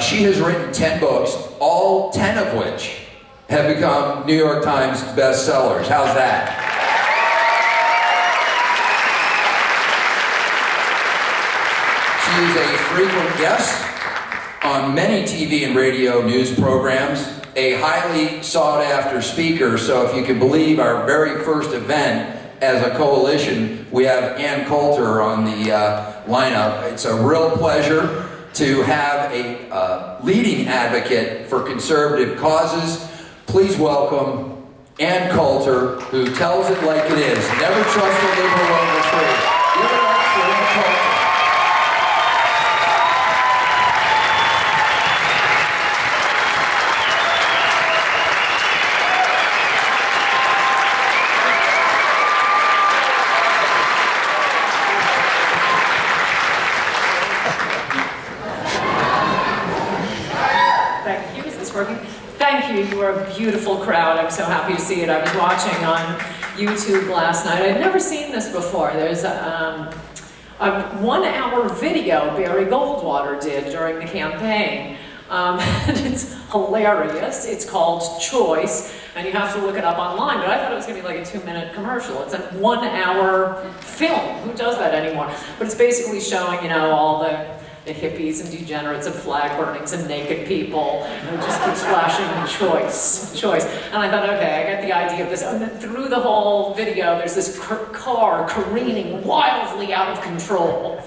She has written 10 books, all 10 of which have become New York Times bestsellers. How's that? She is a frequent guest on many TV and radio news programs, a highly sought-after speaker. So if you can believe our very first event as a coalition, we have Coulter on the lineup. It's a real pleasure to have a leading advocate for conservative causes. Please welcome Coulter, who tells it like it is. Never trust a liberal over truth. Give it up for Coulter. You are a beautiful crowd. I'm so happy to see it. I was watching on YouTube last night. I'd never seen this before. There's a 1-hour video Barry Goldwater did during the campaign. And it's hilarious. It's called Choice, and you have to look it up online, but I thought it was going to be like a 2-minute commercial. It's a 1-hour film. Who does that anymore? But it's basically showing, you know, all the hippies and degenerates and flag burnings and naked people, and it just keeps flashing choice. And I thought, okay, I get the idea of this. And then through the whole video, there's this car careening wildly out of control.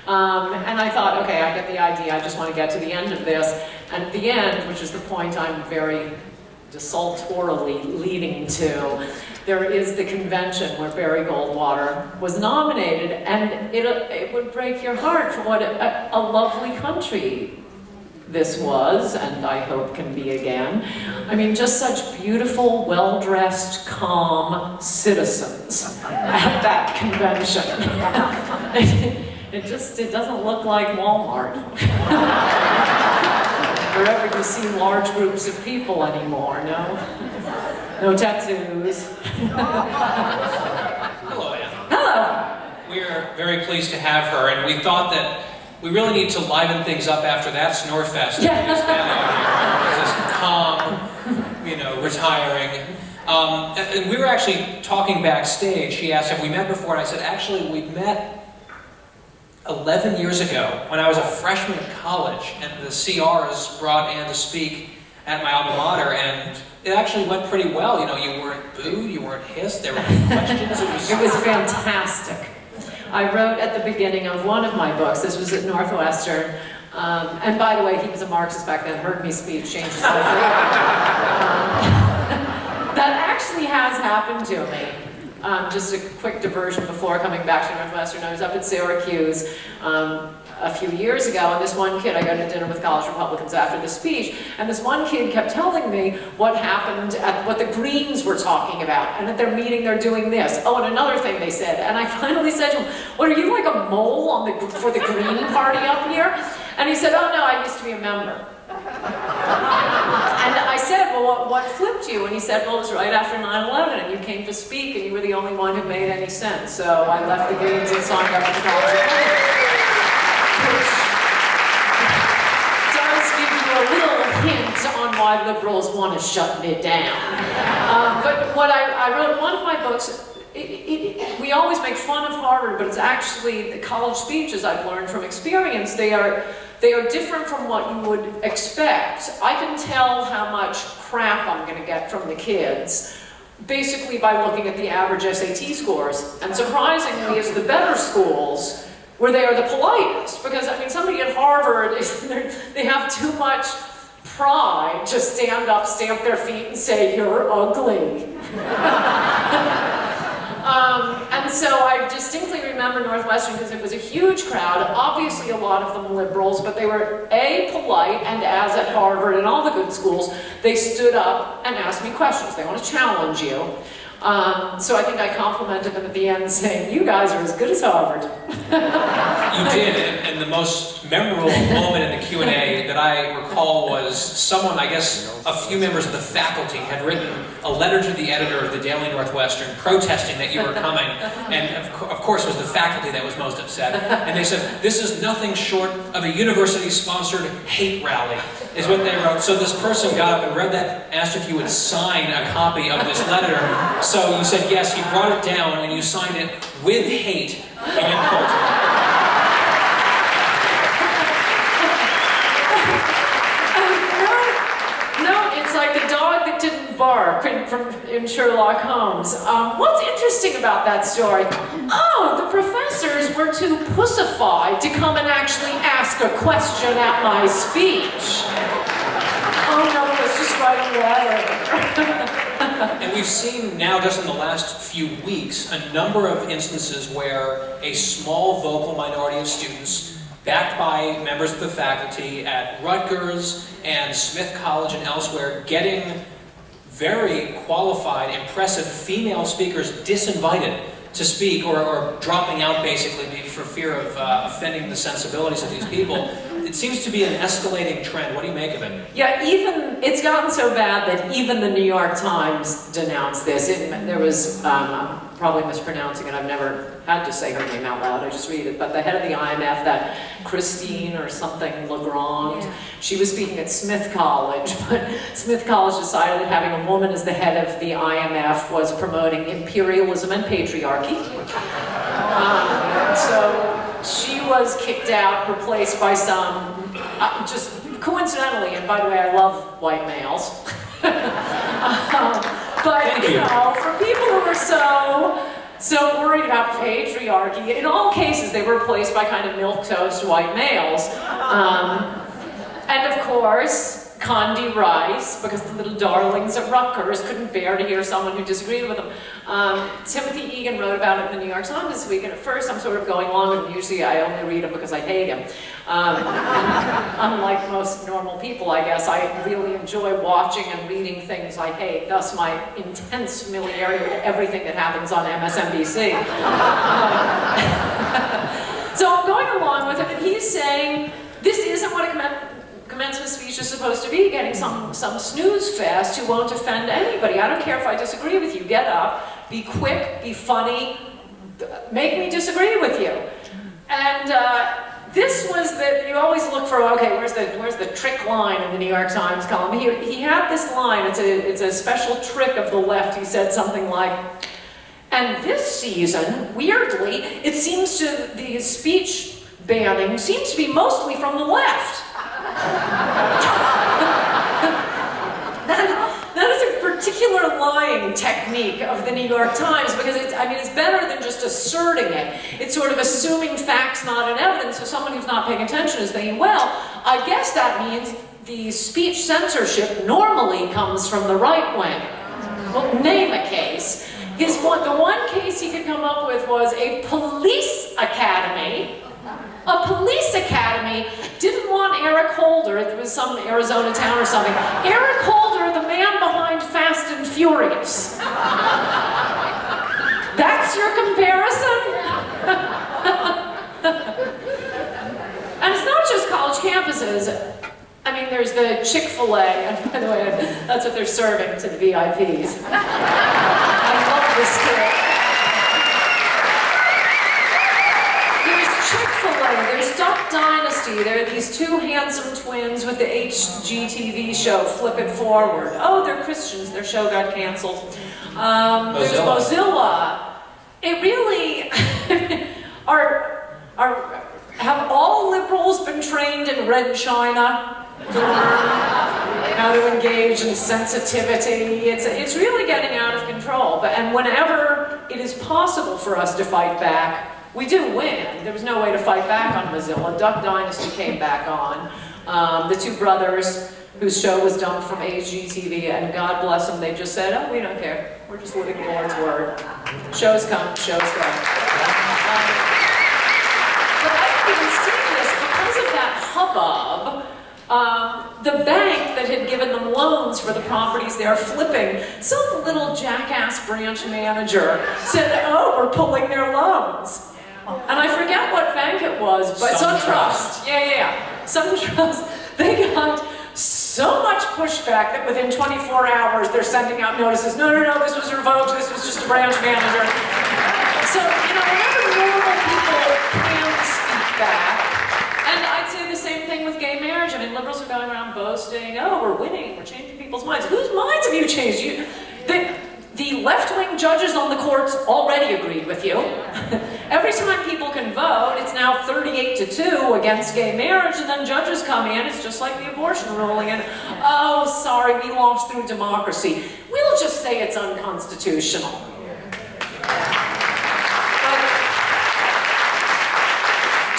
And I thought, okay, I get the idea. I just want to get to the end of this. And at the end, which is the point I'm very desultorily leading to, there is the convention where Barry Goldwater was nominated, and it would break your heart for what a lovely country this was, and I hope can be again. I mean, just such beautiful, well-dressed, calm citizens at that convention. It doesn't look like Walmart. Wherever you see large groups of people anymore, no tattoos. Hello, Anne. Hello. We're very pleased to have her, and we thought that we really need to liven things up after that Snorefest. Just calm, you know, retiring. And we were actually talking backstage. She asked if we met before, and I said, actually, we met 11 years ago when I was a freshman at college, and the CRs brought Anne to speak at my alma mater, and it actually went pretty well. You know, you weren't booed, you weren't hissed, there were questions. It was fantastic. I wrote at the beginning of one of my books, this was at Northwestern, and by the way, he was a Marxist back then, heard me speak, changed his life. That actually has happened to me. Just a quick diversion before coming back to Northwestern. I was up at Syracuse a few years ago, and this one kid, I got to dinner with college Republicans after the speech, and this one kid kept telling me what happened at what the Greens were talking about, and at their meeting they're doing this. Oh, and another thing they said, and I finally said to him, what, are you like a mole for the Green Party up here? And he said, oh no, I used to be a member. And I said, well, what flipped you? And he said, well, it was right after 9/11, and you came to speak, and you were the only one who made any sense. So I left the Greens and signed up for the college. Which does give you a little hint on why liberals want to shut me down. But what I wrote in one of my books, we always make fun of Harvard, but it's actually the college speeches I've learned from experience. They are different from what you would expect. I can tell how much crap I'm going to get from the kids basically by looking at the average SAT scores. And surprisingly, it's the better schools where they are the politest. Because, I mean, somebody at Harvard, they have too much pride to stand up, stamp their feet, and say, you're ugly. And so I distinctly remember Northwestern because it was a huge crowd, obviously a lot of them liberals, but they were A, polite, and as at Harvard and all the good schools, they stood up and asked me questions. They want to challenge you. So I think I complimented them at the end saying, you guys are as good as Harvard. You did, and and the most memorable moment in the Q&A that I recall was someone, I guess a few members of the faculty, had written a letter to the editor of the Daily Northwestern protesting that you were coming, and of course it was the faculty that was most upset. And they said, "This is nothing short of a university-sponsored hate rally," is what they wrote. So this person got up and read that, asked if you would sign a copy of this letter. So you said yes, you brought it down, and you signed it with hate and Coulter. It's like the dog that didn't bark in Sherlock Holmes. What's interesting about that story? Oh, the professors were too pussified to come and actually ask a question at my speech. Oh no, I was just writing a letter. And we've seen now, just in the last few weeks, a number of instances where a small vocal minority of students, backed by members of the faculty at Rutgers and Smith College and elsewhere, getting very qualified, impressive female speakers disinvited to speak, or dropping out basically for fear of offending the sensibilities of these people. It seems to be an escalating trend. What do you make of it? Yeah, it's gotten so bad that even the New York Times denounced this. There was, I'm probably mispronouncing it, I've never had to say her name out loud, I just read it, but the head of the IMF, that Christine or something Legrand, she was speaking at Smith College, but Smith College decided that having a woman as the head of the IMF was promoting imperialism and patriarchy. So she was kicked out, replaced by some, just coincidentally, and by the way, I love white males. But, you know, for people who are so worried about patriarchy, in all cases they were replaced by kind of milquetoast white males. And of course, Condi Rice, because the little darlings at Rutgers couldn't bear to hear someone who disagreed with them. Timothy Egan wrote about it in the New York Times this week, and at first I'm sort of going along with him. Usually I only read him because I hate him. Unlike most normal people, I guess, I really enjoy watching and reading things I hate, thus my intense familiarity with everything that happens on MSNBC. So I'm going along with him, and he's saying, this isn't what a commencement speech is supposed to be, getting some snooze fest who won't offend anybody. I don't care if I disagree with you. Get up, be quick, be funny, make me disagree with you. And this was you always look for, okay, where's the trick line in the New York Times column? He had this line, it's a special trick of the left. He said something like, and this season, weirdly, it seems to, the speech banning seems to be mostly from the left. That is a particular lying technique of the New York Times, because it's better than just asserting it. It's sort of assuming facts not in evidence, so someone who's not paying attention is thinking, well, I guess that means the speech censorship normally comes from the right wing. Well, name a case. The one case he could come up with was a police academy. A police academy didn't want Eric Holder, there was some Arizona town or something, Eric Holder, the man behind Fast and Furious. That's your comparison? And it's not just college campuses. I mean, there's the Chick-fil-A, and by the way, that's what they're serving to the VIPs. I love this kid. Chick-fil-A, there's Duck Dynasty, there are these two handsome twins with the HGTV show, Flip It Forward. Oh, they're Christians, their show got canceled. There's Mozilla. It really, have all liberals been trained in Red China to learn how to engage in sensitivity? It's really getting out of control. And whenever it is possible for us to fight back, we do win. There was no way to fight back on Mozilla. Duck Dynasty came back on. The two brothers whose show was dumped from HGTV, and God bless them, they just said, oh, we don't care. We're just living the Lord's word. Shows come, shows go. But I haven't even seen this because of that hubbub. The bank that had given them loans for the properties they're flipping, some little jackass branch manager said, oh, we're pulling their loans. and I forget what bank it was, but SunTrust. Yeah. SunTrust, they got so much pushback that within 24 hours they're sending out notices. No, this was revoked, this was just a branch manager. So, whenever normal people can speak back, and I'd say the same thing with gay marriage. I mean, liberals are going around boasting, oh, we're winning, we're changing people's minds. Whose minds have you changed? The left-wing judges on the courts already agreed with you. Every time people can vote, it's now 38-2 against gay marriage, and then judges come in, it's just like the abortion ruling, and, oh, sorry, we lost through democracy. We'll just say it's unconstitutional. But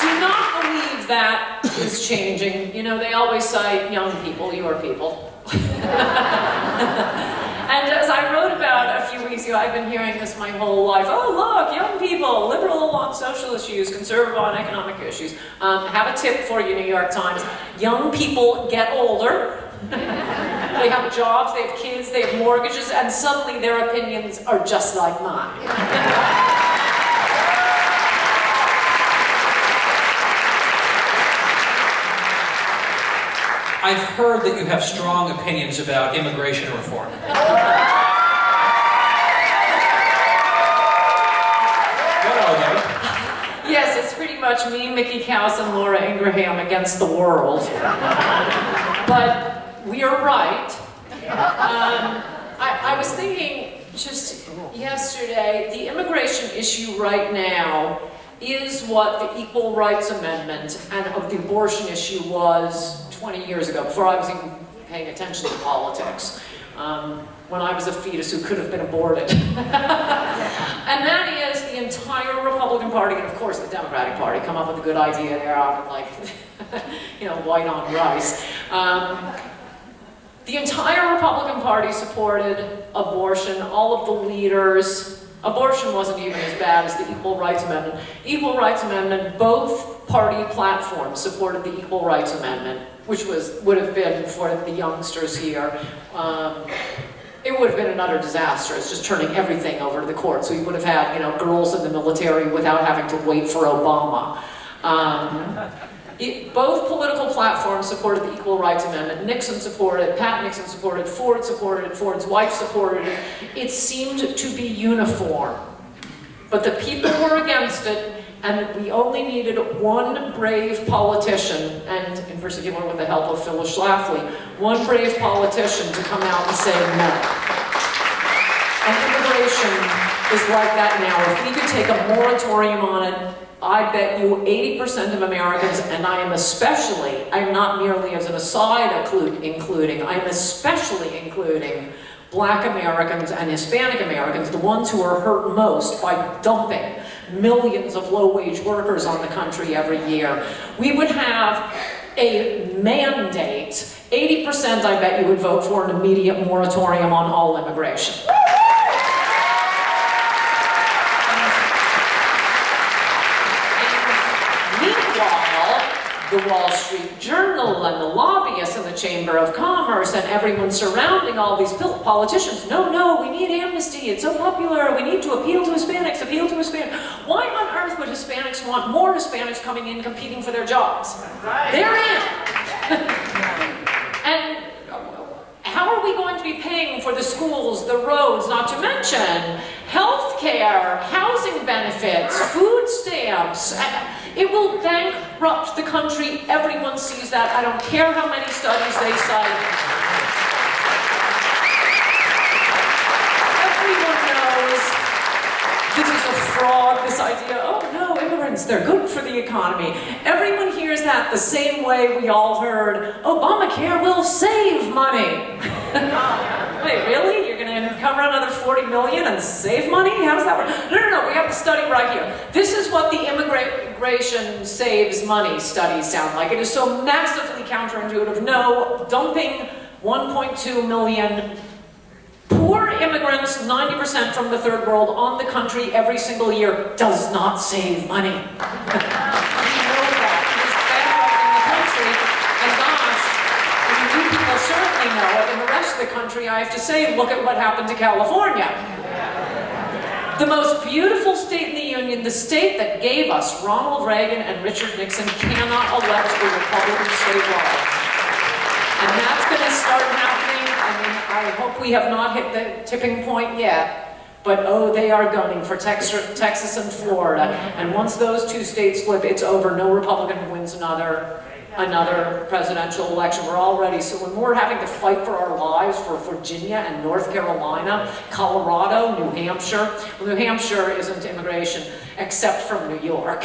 do not believe that is changing. They always cite young people, your people. And as I wrote about a few weeks ago, I've been hearing this my whole life. Oh, look, young people, liberal on social issues, conservative on economic issues. Have a tip for you, New York Times. Young people get older. They have jobs, they have kids, they have mortgages, and suddenly their opinions are just like mine. I've heard that you have strong opinions about immigration reform. What are they? Yes, it's pretty much me, Mickey Kaus, and Laura Ingraham against the world. But we are right. I was thinking just yesterday, the immigration issue right now is what the Equal Rights Amendment and of the abortion issue was 20 years ago, before I was even paying attention to politics, when I was a fetus who could have been aborted. And that is the entire Republican Party, and of course the Democratic Party, come up with a good idea there out of like, white on rice. The entire Republican Party supported abortion, all of the leaders. Abortion wasn't even as bad as the Equal Rights Amendment. Equal Rights Amendment, both party platforms supported the Equal Rights Amendment, which would have been for the youngsters here. It would have been another disaster. It's just turning everything over to the court. So you would have had, girls in the military without having to wait for Obama. Both political platforms supported the Equal Rights Amendment. Nixon supported it, Pat Nixon supported it, Ford supported it, Ford's wife supported it. It seemed to be uniform. But the people were against it, and we only needed one brave politician, and in particular with the help of Phyllis Schlafly, one brave politician to come out and say no. And immigration is like that now. If we could take a moratorium on it, I bet you 80% of Americans, and I am not merely as an aside including, I am especially including Black Americans and Hispanic Americans, the ones who are hurt most by dumping millions of low-wage workers on the country every year. We would have a mandate. 80% I bet you would vote for an immediate moratorium on all immigration. The Wall Street Journal and the lobbyists and the Chamber of Commerce and everyone surrounding all these politicians. No, we need amnesty. It's so popular. We need to appeal to Hispanics, Why on earth would Hispanics want more Hispanics coming in competing for their jobs? Right. They're in. And how are we going to be paying for the schools, the roads, not to mention health care, housing benefits, food stamps? It will bankrupt the country. Everyone sees that. I don't care how many studies they cite. Everyone knows this is a fraud, this idea, oh no, immigrants, they're good for the economy. Everyone hears that the same way we all heard, Obamacare will save money. Wait, really? You're going to cover another 40 million and save money? How does that work? No, we have the study right here. This is what the immigration saves money studies sound like. It is so massively counterintuitive. No, dumping 1.2 million poor immigrants, 90% from the third world, on the country every single year does not save money. We know that. It is bankrupting the country, and gosh, you people certainly know it. In the rest of the country, I have to say, look at what happened to California. The most beautiful state in the Union, the state that gave us Ronald Reagan and Richard Nixon, cannot elect a Republican statewide. And that's going to start happening. I mean, I hope we have not hit the tipping point yet, but oh, they are gunning for Texas and Florida. And once those two states flip, it's over. No Republican wins another presidential election. We're already, so when we're having to fight for our lives for Virginia and North Carolina, Colorado, New Hampshire, well, New Hampshire isn't immigration except from New York.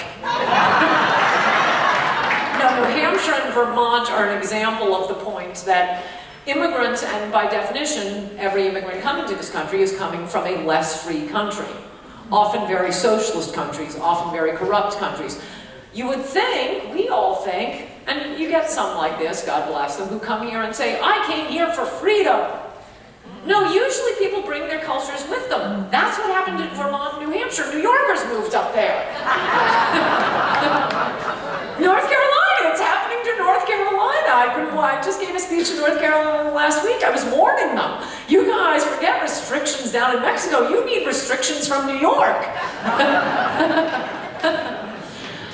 Now, New Hampshire and Vermont are an example of the point that immigrants, and by definition, every immigrant coming to this country is coming from a less free country. Often very socialist countries, often very corrupt countries. You would think, we all think, and you get some like this, God bless them, who come here and say, I came here for freedom. No, usually people bring their cultures with them. That's what happened in Vermont and New Hampshire. New Yorkers moved up there. North Carolina, it's happening to North Carolina. I just gave a speech in North Carolina last week. I was warning them. You guys forget restrictions down in Mexico. You need restrictions from New York.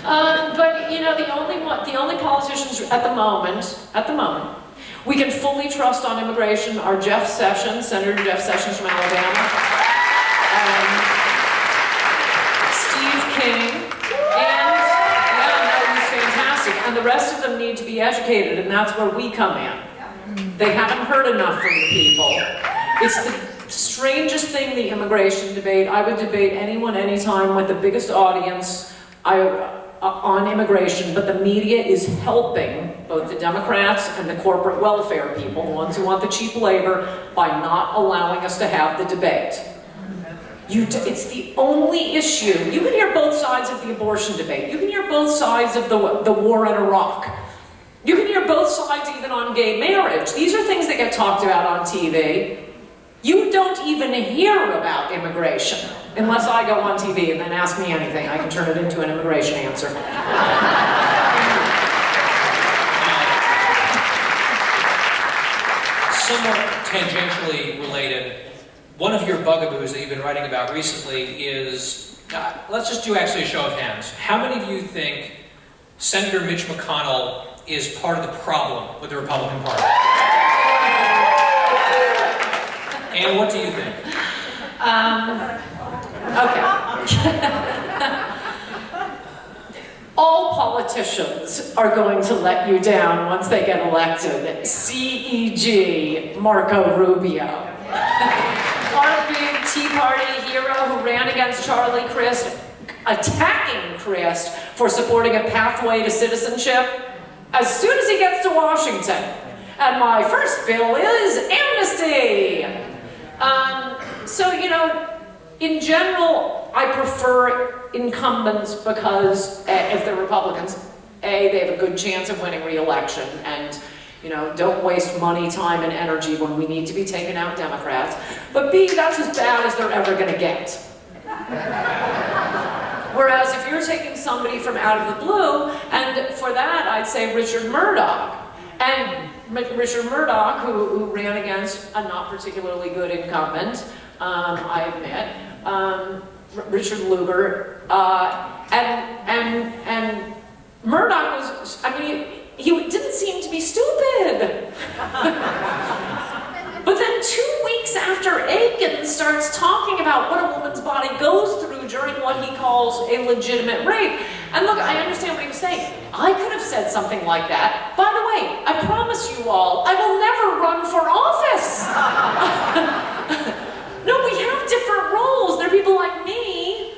But you know, the only politicians at the moment, we can fully trust on immigration are Jeff Sessions, Senator Jeff Sessions from Alabama, Steve King, and he's fantastic. And the rest of them need to be educated, and that's where we come in. They haven't heard enough from the people. It's the strangest thing, the immigration debate. I would debate anyone, anytime with the biggest audience on immigration, but the media is helping both the Democrats and the corporate welfare people, the ones who want the cheap labor, by not allowing us to have the debate. It's the only issue. You can hear both sides of the abortion debate. You can hear both sides of the war in Iraq. You can hear both sides even on gay marriage. These are things that get talked about on TV. You don't even hear about immigration unless I go on TV and then ask me anything. I can turn it into an immigration answer. Somewhat tangentially related, one of your bugaboos that you've been writing about recently is, let's just do actually a show of hands. How many of you think Senator Mitch McConnell is part of the problem with the Republican Party? And what do you think? Okay. All politicians are going to let you down once they get elected. C.E.G. Marco Rubio. Our big Tea Party hero who ran against Charlie Crist, attacking Crist for supporting a pathway to citizenship as soon as he gets to Washington. And my first bill is amnesty. So, you know, in general, I prefer incumbents because if they're Republicans, A, they have a good chance of winning re-election, and, you know, don't waste money, time, and energy when we need to be taking out Democrats. But B, that's as bad as they're ever going to get. Whereas if you're taking somebody from out of the blue, and for that, I'd say Richard Murdoch. And Richard Murdoch, who ran against a not particularly good incumbent, I admit, Richard Lugar, and Murdoch was, I mean, he didn't seem to be stupid. But then 2 weeks after Aiken starts talking about what a woman's body goes through during what he calls a legitimate rape, and look, I understand what he was saying. I could have said something like that. By the way, I promise you all, I will never run for office. No, we have different roles. There are people like me,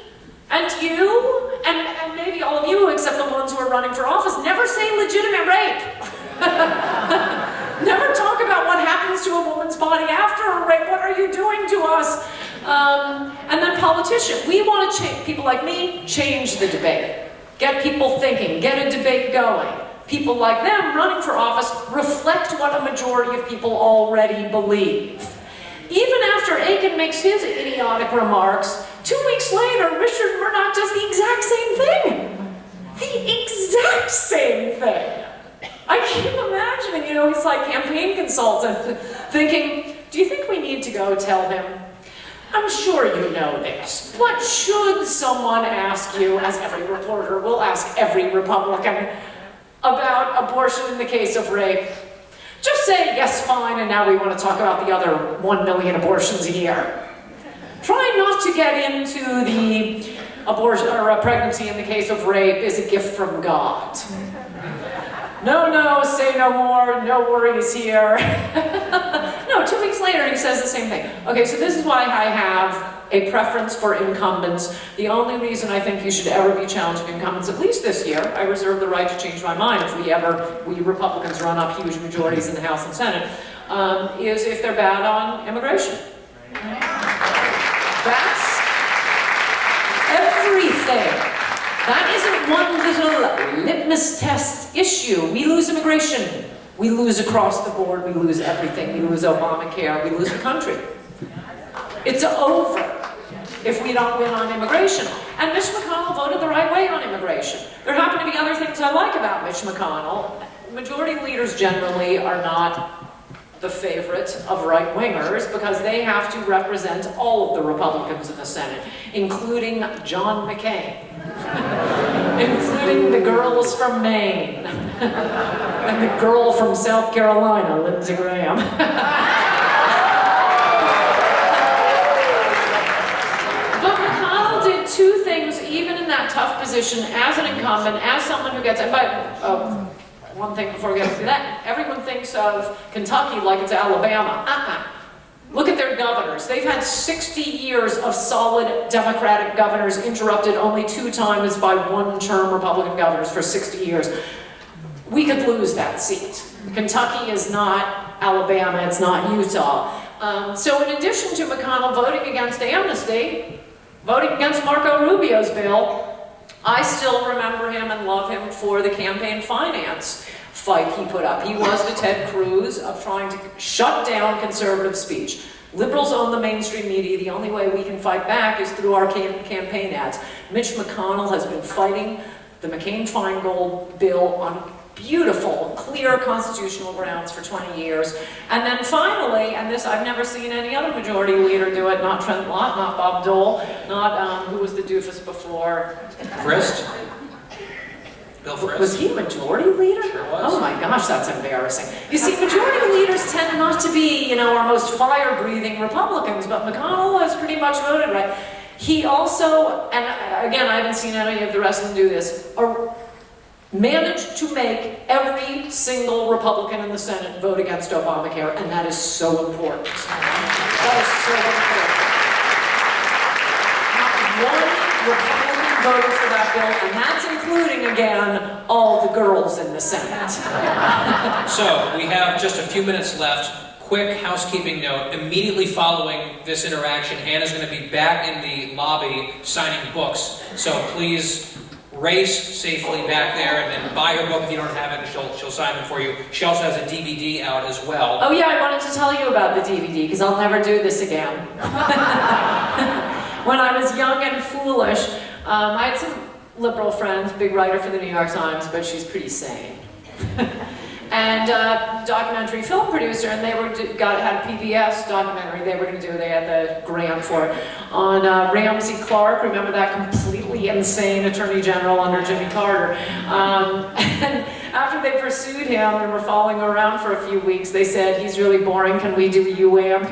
and you, and maybe all of you, except the ones who are running for office. Never say legitimate rape. Never talk about what happens to a woman's body after a rape. What are you doing to us? And then politicians. We want to change, people like me, change the debate. Get people thinking, get a debate going. People like them running for office reflect what a majority of people already believe. Even after Aiken makes his idiotic remarks, 2 weeks later, Richard Murdoch does the exact same thing. The exact same thing. I keep imagining, you know, he's like campaign consultant, thinking, do you think we need to go tell him? I I'm sure you know this, but should someone ask you, as every reporter will ask every Republican, about abortion in the case of rape, just say, yes, fine, and now we want to talk about the other 1 million abortions a year. Try not to get into the abortion or a pregnancy in the case of rape is a gift from God. No, no, say no more, no worries here. No, 2 weeks later he says the same thing. Okay, so this is why I have a preference for incumbents. The only reason I think you should ever be challenging incumbents, at least this year, I reserve the right to change my mind if we Republicans run up huge majorities in the House and Senate, is if they're bad on immigration. That's everything. That isn't one little litmus test issue. We lose immigration. We lose across the board. We lose everything. We lose Obamacare. We lose the country. It's over if we don't win on immigration. And Mitch McConnell voted the right way on immigration. There happen to be other things I like about Mitch McConnell. Majority leaders generally are not the favorite of right-wingers because they have to represent all of the Republicans in the Senate, including John McCain, including the girls from Maine, and the girl from South Carolina, Lindsey Graham. But McConnell did 2 things, even in that tough position, as an incumbent, as someone who gets, and one thing before we get into that, everyone thinks of Kentucky like it's Alabama. Look at their governors. They've had 60 years of solid Democratic governors, interrupted only 2 times by 1-term Republican governors for 60 years. We could lose that seat. Kentucky is not Alabama, it's not Utah. So in addition to McConnell voting against amnesty, voting against Marco Rubio's bill, I still remember him and love him for the campaign finance fight he put up. He was the Ted Cruz of trying to shut down conservative speech. Liberals own the mainstream media. The only way we can fight back is through our campaign ads. Mitch McConnell has been fighting the McCain-Feingold bill on beautiful, clear constitutional grounds for 20 years. And then finally, and this I've never seen any other majority leader do it, not Trent Lott, not Bob Dole, not, who was the doofus before? Frist? Bill Frist. Was he majority leader? Sure was. Oh my gosh, that's embarrassing. You see, majority leaders tend not to be, our most fire-breathing Republicans, but McConnell has pretty much voted right. He also, and again, I haven't seen any of the rest of them do this, managed to make every single Republican in the Senate vote against Obamacare, and that is so important. That is so important. Not one Republican voted for that bill, and that's including, again, all the girls in the Senate. So, we have just a few minutes left. Quick housekeeping note, immediately following this interaction, Anna's going to be back in the lobby signing books, so please race safely back there and buy her book if you don't have it, and she'll sign them for you. She also has a DVD out as well. Oh yeah, I wanted to tell you about the DVD, because I'll never do this again. When I was young and foolish, I had some liberal friends, big writer for the New York Times, but she's pretty sane. And documentary film producer, and they had a PBS documentary they were going to do. They had the grant for it on Ramsey Clark. Remember that completely insane Attorney General under Jimmy Carter? And after they pursued him and were following him around for a few weeks, they said, "He's really boring. Can we do UAM?"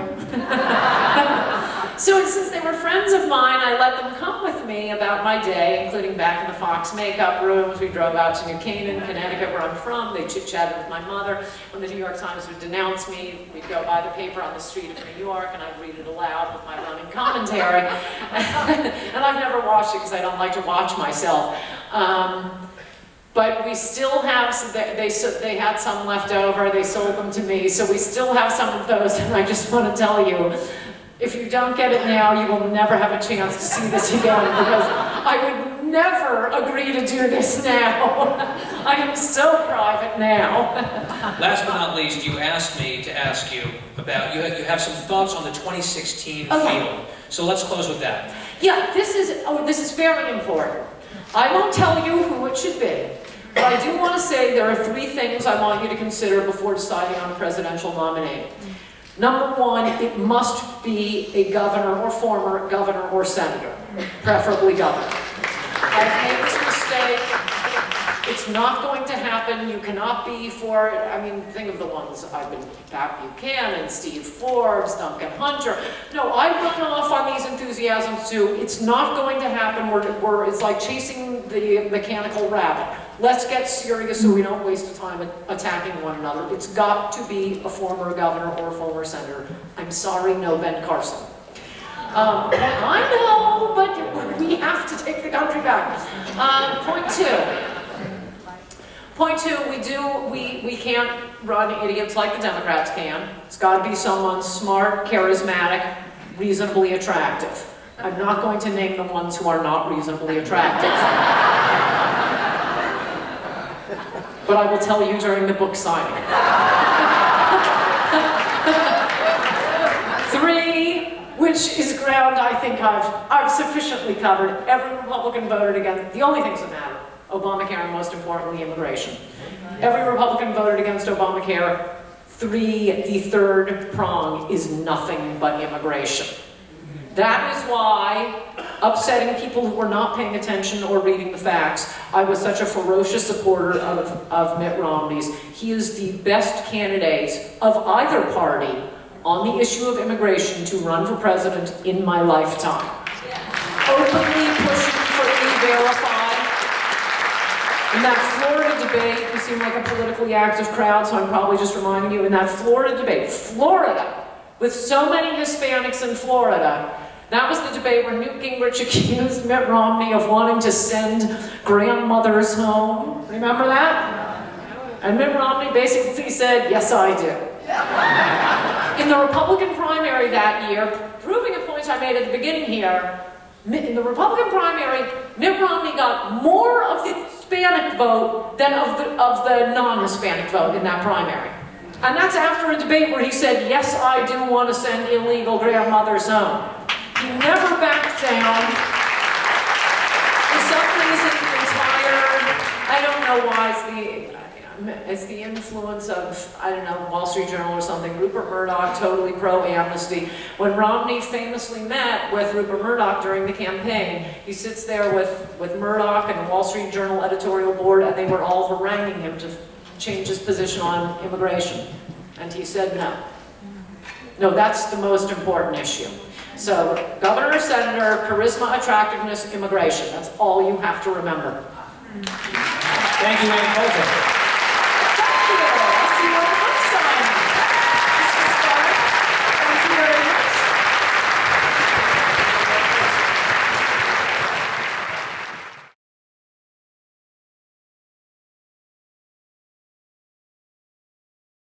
So since they were friends of mine, I let them come with me about my day, including back in the Fox makeup rooms. We drove out to New Canaan, Connecticut, where I'm from. They chit-chatted with my mother. When the New York Times would denounce me, we'd go buy the paper on the street of New York, and I'd read it aloud with my running commentary. And I've never watched it because I don't like to watch myself. But we still have, they had some left over. They sold them to me, so we still have some of those, and I just want to tell you, if you don't get it now, you will never have a chance to see this again, because I would never agree to do this now. I am so private now. Last but not least, you asked me to ask you about, you have some thoughts on the 2016 field. So let's close with that. Yeah, this is very important. I won't tell you who it should be, but I do want to say there are 3 things I want you to consider before deciding on a presidential nominee. Number one, it must be a governor or former governor or senator, preferably governor. I've made this mistake. It's not going to happen. You cannot be for it. I mean, think of the ones I've been, Pat Buchanan, Steve Forbes, Duncan Hunter. No, I run off on these enthusiasms too. It's not going to happen. It's like chasing the mechanical rabbit. Let's get serious so we don't waste the time attacking one another. It's got to be a former governor or a former senator. I'm sorry, no Ben Carson. I know, but we have to take the country back. Point two, we can't run idiots like the Democrats can. It's got to be someone smart, charismatic, reasonably attractive. I'm not going to name the ones who are not reasonably attractive. But I will tell you during the book signing. 3, which is ground I think I've sufficiently covered. Every Republican voted against, the only things that matter, Obamacare and most importantly, immigration. Every Republican voted against Obamacare. 3, the third prong is nothing but immigration. That is why, upsetting people who were not paying attention or reading the facts, I was such a ferocious supporter of Mitt Romney's. He is the best candidate of either party on the issue of immigration to run for president in my lifetime. Openly pushing for E-Verify. In that Florida debate, you seem like a politically active crowd, so I'm probably just reminding you, in that Florida debate, Florida, with so many Hispanics in Florida, that was the debate where Newt Gingrich accused Mitt Romney of wanting to send grandmothers home. Remember that? And Mitt Romney basically said, yes, I do. In the Republican primary that year, proving a point I made at the beginning here, in the Republican primary, Mitt Romney got more of the Hispanic vote than of the non-Hispanic vote in that primary. And that's after a debate where he said, yes, I do want to send illegal grandmothers home. He never backed down. For some reason, the entire, I don't know why, it's the influence of, I don't know, Wall Street Journal or something, Rupert Murdoch, totally pro-amnesty. When Romney famously met with Rupert Murdoch during the campaign, he sits there with Murdoch and the Wall Street Journal editorial board, and they were all haranguing him to change his position on immigration. And he said no. No, that's the most important issue. So, governor, senator, charisma, attractiveness, immigration. That's all you have to remember. Thank you, Ann Coulter.